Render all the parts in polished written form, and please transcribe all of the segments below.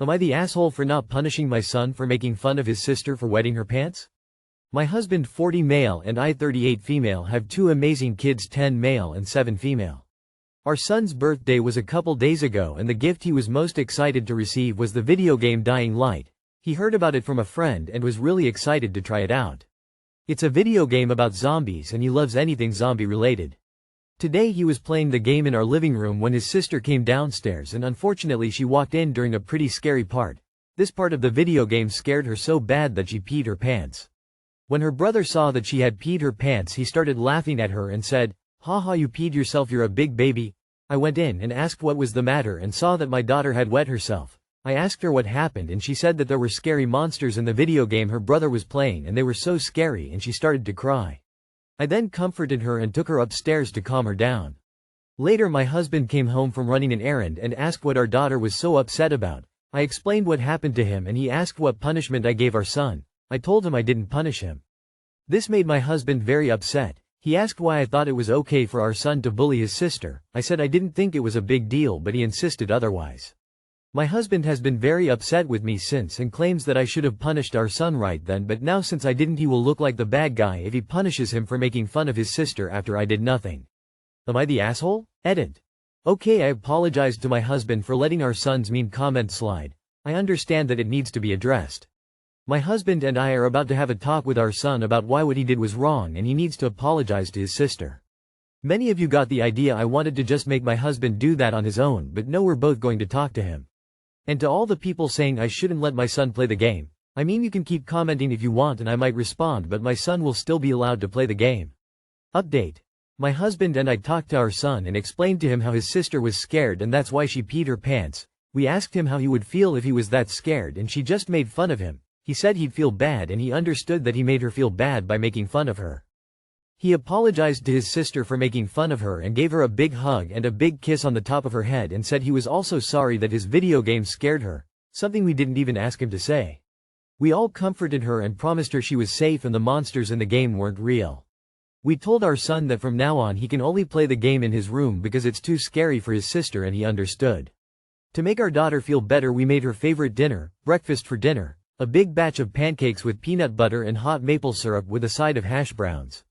Am I the asshole for not punishing my son for making fun of his sister for wetting her pants? My husband 40 male and I 38 female have two amazing kids 10 male and 7 female. Our son's birthday was a couple days ago and the gift he was most excited to receive was the video game Dying Light. He heard about it from a friend and was really excited to try it out. It's a video game about zombies and he loves anything zombie related. Today he was playing the game in our living room when his sister came downstairs and unfortunately she walked in during a pretty scary part. This part of the video game scared her so bad that she peed her pants. When her brother saw that she had peed her pants he started laughing at her and said, "Haha, you peed yourself, you're a big baby." I went in and asked what was the matter and saw that my daughter had wet herself. I asked her what happened and she said that there were scary monsters in the video game her brother was playing and they were so scary and she started to cry. I then comforted her and took her upstairs to calm her down. Later my husband came home from running an errand and asked what our daughter was so upset about. I explained what happened to him and he asked what punishment I gave our son. I told him I didn't punish him. This made my husband very upset. He asked why I thought it was okay for our son to bully his sister. I said I didn't think it was a big deal but he insisted otherwise. My husband has been very upset with me since and claims that I should have punished our son right then, but now since I didn't he will look like the bad guy if he punishes him for making fun of his sister after I did nothing. Am I the asshole? Edit. Okay, I apologized to my husband for letting our son's mean comment slide. I understand that it needs to be addressed. My husband and I are about to have a talk with our son about why what he did was wrong and he needs to apologize to his sister. Many of you got the idea I wanted to just make my husband do that on his own, but no, we're both going to talk to him. And to all the people saying I shouldn't let my son play the game, I mean you can keep commenting if you want and I might respond, but my son will still be allowed to play the game. Update. My husband and I talked to our son and explained to him how his sister was scared and that's why she peed her pants. We asked him how he would feel if he was that scared and she just made fun of him. He said he'd feel bad and he understood that he made her feel bad by making fun of her. He apologized to his sister for making fun of her and gave her a big hug and a big kiss on the top of her head and said he was also sorry that his video game scared her, something we didn't even ask him to say. We all comforted her and promised her she was safe and the monsters in the game weren't real. We told our son that from now on he can only play the game in his room because it's too scary for his sister and he understood. To make our daughter feel better we made her favorite dinner, breakfast for dinner, a big batch of pancakes with peanut butter and hot maple syrup with a side of hash browns.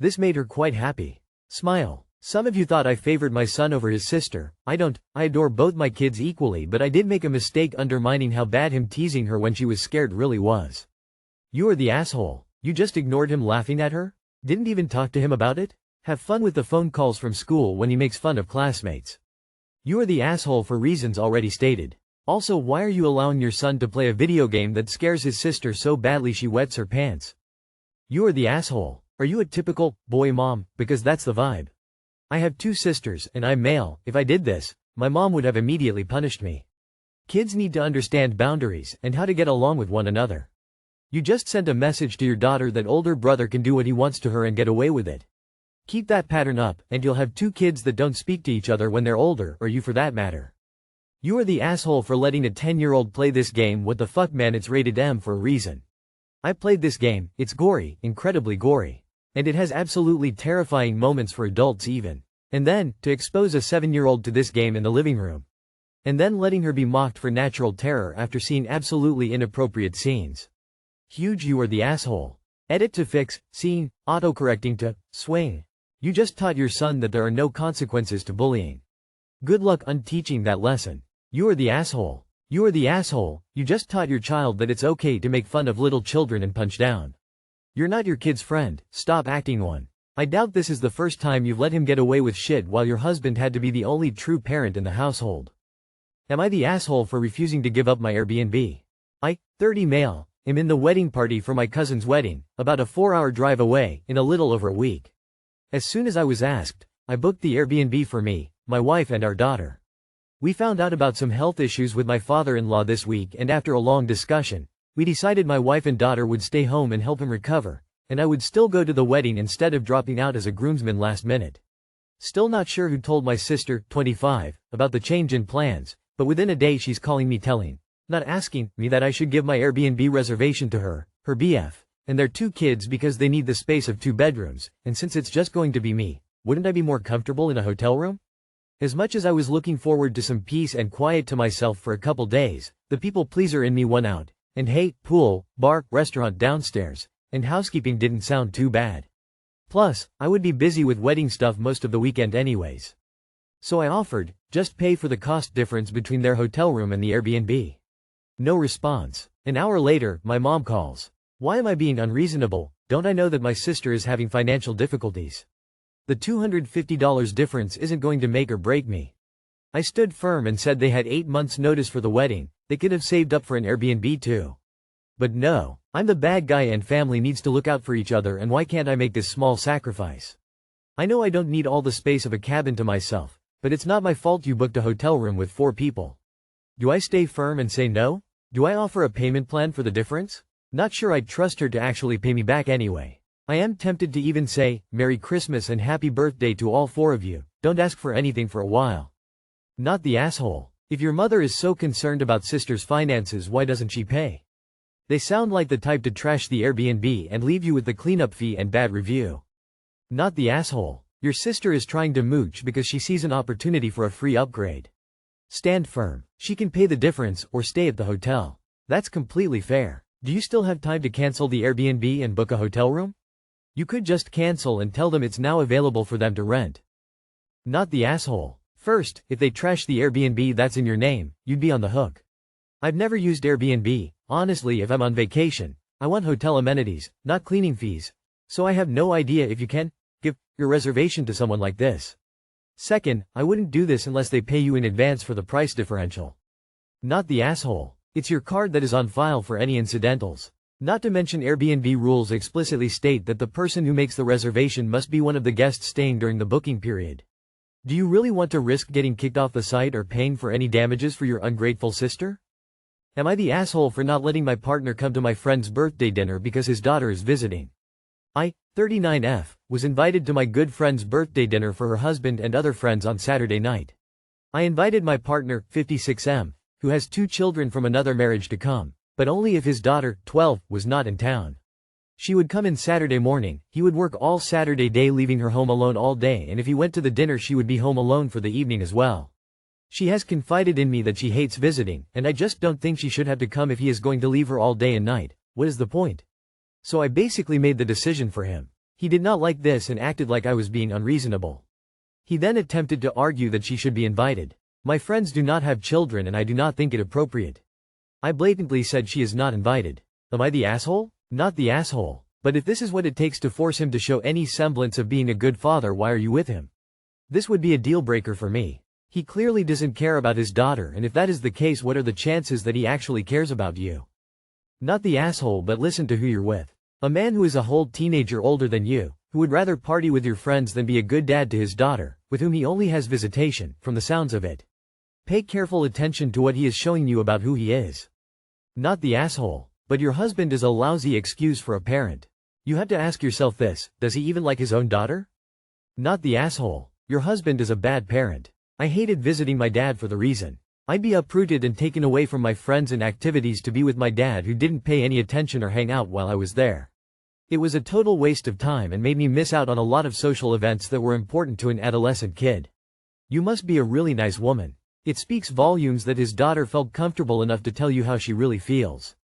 This made her quite happy. Smile. Some of you thought I favored my son over his sister. I don't. I adore both my kids equally, but I did make a mistake undermining how bad him teasing her when she was scared really was. You are the asshole. You just ignored him laughing at her? Didn't even talk to him about it? Have fun with the phone calls from school when he makes fun of classmates. You are the asshole for reasons already stated. Also, why are you allowing your son to play a video game that scares his sister so badly she wets her pants? You are the asshole. Are you a typical boy mom? Because that's the vibe. I have two sisters and I'm male. If I did this, my mom would have immediately punished me. Kids need to understand boundaries and how to get along with one another. You just sent a message to your daughter that older brother can do what he wants to her and get away with it. Keep that pattern up and you'll have two kids that don't speak to each other when they're older, or you for that matter. You are the asshole for letting a 10-year-old play this game. What the fuck, man, it's rated M for a reason. I played this game. It's gory, incredibly gory. And it has absolutely terrifying moments for adults even. And then, to expose a 7-year-old to this game in the living room. And then letting her be mocked for natural terror after seeing absolutely inappropriate scenes. Huge. You are the asshole. Edit to fix, scene, autocorrecting to, swing. You just taught your son that there are no consequences to bullying. Good luck unteaching that lesson. You are the asshole. You are the asshole. You just taught your child that it's okay to make fun of little children and punch down. You're not your kid's friend, stop acting one. I doubt this is the first time you've let him get away with shit while your husband had to be the only true parent in the household. Am I the asshole for refusing to give up my Airbnb? I, 30 male, am in the wedding party for my cousin's wedding, about a 4-hour drive away, in a little over a week. As soon as I was asked, I booked the Airbnb for me, my wife and our daughter. We found out about some health issues with my father-in-law this week and after a long discussion, we decided my wife and daughter would stay home and help him recover, and I would still go to the wedding instead of dropping out as a groomsman last minute. Still not sure who told my sister, 25, about the change in plans, but within a day she's calling me not asking me that I should give my Airbnb reservation to her BF, and their 2 kids because they need the space of 2 bedrooms, and since it's just going to be me, wouldn't I be more comfortable in a hotel room? As much as I was looking forward to some peace and quiet to myself for a couple days, the people pleaser in me won out. And hey, pool, bar, restaurant downstairs, and housekeeping didn't sound too bad. Plus, I would be busy with wedding stuff most of the weekend anyways. So I offered, just pay for the cost difference between their hotel room and the Airbnb. No response. An hour later, my mom calls. Why am I being unreasonable? Don't I know that my sister is having financial difficulties? The $250 difference isn't going to make or break me. I stood firm and said they had 8 months notice for the wedding, they could have saved up for an Airbnb too. But no, I'm the bad guy and family needs to look out for each other, and why can't I make this small sacrifice? I know I don't need all the space of a cabin to myself, but it's not my fault you booked a hotel room with 4 people. Do I stay firm and say no? Do I offer a payment plan for the difference? Not sure I'd trust her to actually pay me back anyway. I am tempted to even say, Merry Christmas and Happy Birthday to all 4 of you, don't ask for anything for a while. Not the asshole. If your mother is so concerned about sister's finances, why doesn't she pay? They sound like the type to trash the Airbnb and leave you with the cleanup fee and bad review. Not the asshole. Your sister is trying to mooch because she sees an opportunity for a free upgrade. Stand firm. She can pay the difference or stay at the hotel. That's completely fair. Do you still have time to cancel the Airbnb and book a hotel room? You could just cancel and tell them it's now available for them to rent. Not the asshole. First, if they trash the Airbnb that's in your name, you'd be on the hook. I've never used Airbnb. Honestly, if I'm on vacation, I want hotel amenities, not cleaning fees. So I have no idea if you can give your reservation to someone like this. Second, I wouldn't do this unless they pay you in advance for the price differential. Not the asshole. It's your card that is on file for any incidentals. Not to mention Airbnb rules explicitly state that the person who makes the reservation must be one of the guests staying during the booking period. Do you really want to risk getting kicked off the site or paying for any damages for your ungrateful sister? Am I the asshole for not letting my partner come to my friend's birthday dinner because his daughter is visiting? I, 39F, was invited to my good friend's birthday dinner for her husband and other friends on Saturday night. I invited my partner, 56M, who has 2 children from another marriage, to come, but only if his daughter, 12, was not in town. She would come in Saturday morning, he would work all Saturday day leaving her home alone all day, and if he went to the dinner she would be home alone for the evening as well. She has confided in me that she hates visiting, and I just don't think she should have to come if he is going to leave her all day and night. What is the point? So I basically made the decision for him. He did not like this and acted like I was being unreasonable. He then attempted to argue that she should be invited. My friends do not have children and I do not think it appropriate. I blatantly said she is not invited. Am I the asshole? Not the asshole. But if this is what it takes to force him to show any semblance of being a good father, why are you with him? This would be a deal breaker for me. He clearly doesn't care about his daughter, and if that is the case, what are the chances that he actually cares about you? Not the asshole, but listen to who you're with. A man who is a whole teenager older than you, who would rather party with your friends than be a good dad to his daughter, with whom he only has visitation, from the sounds of it. Pay careful attention to what he is showing you about who he is. Not the asshole. But your husband is a lousy excuse for a parent. You have to ask yourself this: does he even like his own daughter? Not the asshole. Your husband is a bad parent. I hated visiting my dad for the reason. I'd be uprooted and taken away from my friends and activities to be with my dad, who didn't pay any attention or hang out while I was there. It was a total waste of time and made me miss out on a lot of social events that were important to an adolescent kid. You must be a really nice woman. It speaks volumes that his daughter felt comfortable enough to tell you how she really feels.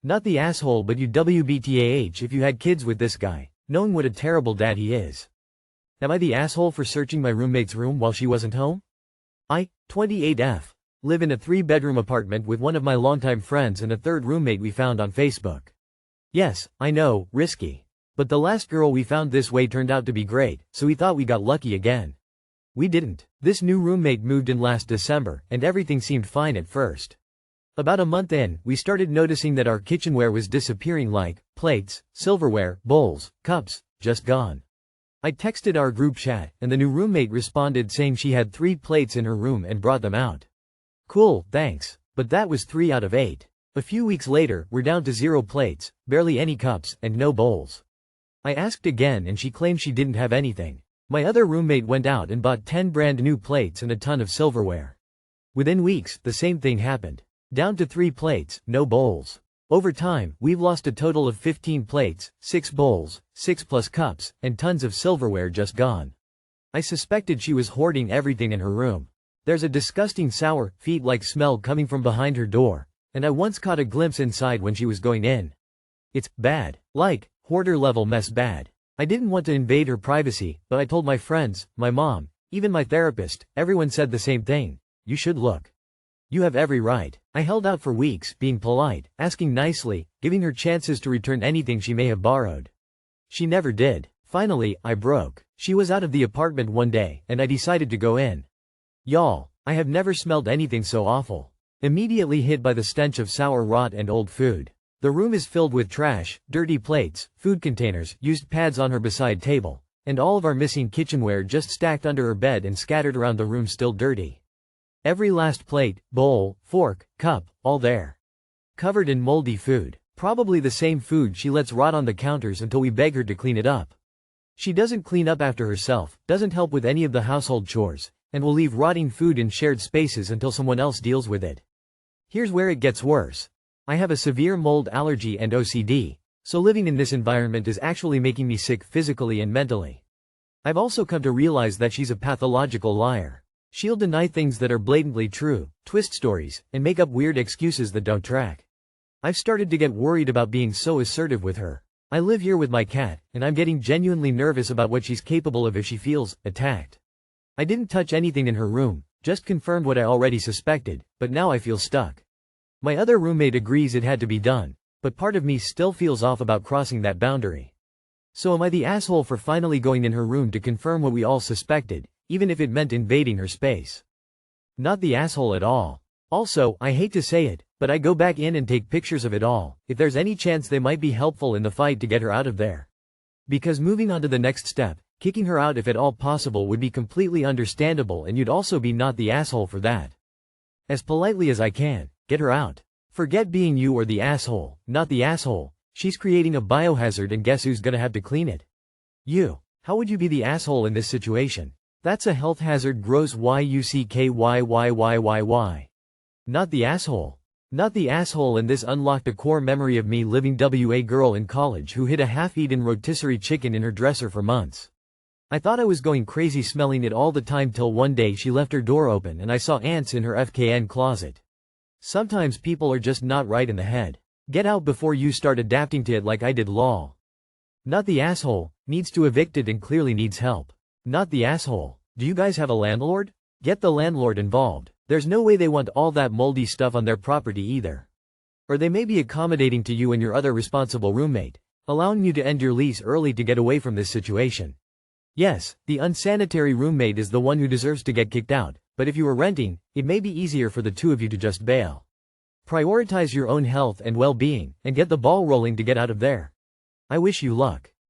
Not the asshole, but you WBTAH if you had kids with this guy, knowing what a terrible dad he is. Am I the asshole for searching my roommate's room while she wasn't home? I, 28F, live in a 3-bedroom apartment with one of my longtime friends and a third roommate we found on Facebook. Yes, I know, risky. But the last girl we found this way turned out to be great, so we thought we got lucky again. We didn't. This new roommate moved in last December, and everything seemed fine at first. About a month in, we started noticing that our kitchenware was disappearing, like plates, silverware, bowls, cups, just gone. I texted our group chat, and the new roommate responded saying she had 3 plates in her room and brought them out. Cool, thanks. But that was 3 out of 8. A few weeks later, we're down to 0 plates, barely any cups, and no bowls. I asked again and she claimed she didn't have anything. My other roommate went out and bought 10 brand new plates and a ton of silverware. Within weeks, the same thing happened. Down to 3 plates, no bowls. Over time, we've lost a total of 15 plates, 6 bowls, 6 plus cups, and tons of silverware just gone. I suspected she was hoarding everything in her room. There's a disgusting sour, feet-like smell coming from behind her door, and I once caught a glimpse inside when she was going in. It's bad. Like, hoarder-level mess bad. I didn't want to invade her privacy, but I told my friends, my mom, even my therapist. Everyone said the same thing. You should look. You have every right. I held out for weeks, being polite, asking nicely, giving her chances to return anything she may have borrowed. She never did. Finally, I broke. She was out of the apartment one day, and I decided to go in. Y'all, I have never smelled anything so awful. Immediately hit by the stench of sour rot and old food. The room is filled with trash, dirty plates, food containers, used pads on her beside table, and all of our missing kitchenware just stacked under her bed and scattered around the room still dirty. Every last plate, bowl, fork, cup, all there. Covered in moldy food. Probably the same food she lets rot on the counters until we beg her to clean it up. She doesn't clean up after herself, doesn't help with any of the household chores, and will leave rotting food in shared spaces until someone else deals with it. Here's where it gets worse. I have a severe mold allergy and OCD, so living in this environment is actually making me sick physically and mentally. I've also come to realize that she's a pathological liar. She'll deny things that are blatantly true, twist stories, and make up weird excuses that don't track. I've started to get worried about being so assertive with her. I live here with my cat, and I'm getting genuinely nervous about what she's capable of if she feels attacked. I didn't touch anything in her room, just confirmed what I already suspected, but now I feel stuck. My other roommate agrees it had to be done, but part of me still feels off about crossing that boundary. So am I the asshole for finally going in her room to confirm what we all suspected, even if it meant invading her space? Not the asshole at all. Also, I hate to say it, but I go back in and take pictures of it all, if there's any chance they might be helpful in the fight to get her out of there. Because moving on to the next step, kicking her out if at all possible, would be completely understandable, and you'd also be not the asshole for that. As politely as I can, get her out. Forget being you or the asshole, not the asshole. She's creating a biohazard, and guess who's gonna have to clean it? You. How would you be the asshole in this situation? That's a health hazard. Gross. YUCKYYYYY. Not the asshole. Not the asshole. And this unlocked a core memory of me living WA girl in college who hid a half-eaten rotisserie chicken in her dresser for months. I thought I was going crazy smelling it all the time till one day she left her door open and I saw ants in her FKN closet. Sometimes people are just not right in the head. Get out before you start adapting to it like I did. Lol. Not the asshole. Needs to evict it and clearly needs help. Not the asshole. Do you guys have a landlord? Get the landlord involved. There's no way they want all that moldy stuff on their property either. Or they may be accommodating to you and your other responsible roommate, allowing you to end your lease early to get away from this situation. Yes, the unsanitary roommate is the one who deserves to get kicked out, but if you were renting, it may be easier for the two of you to just bail. Prioritize your own health and well-being, and get the ball rolling to get out of there. I wish you luck.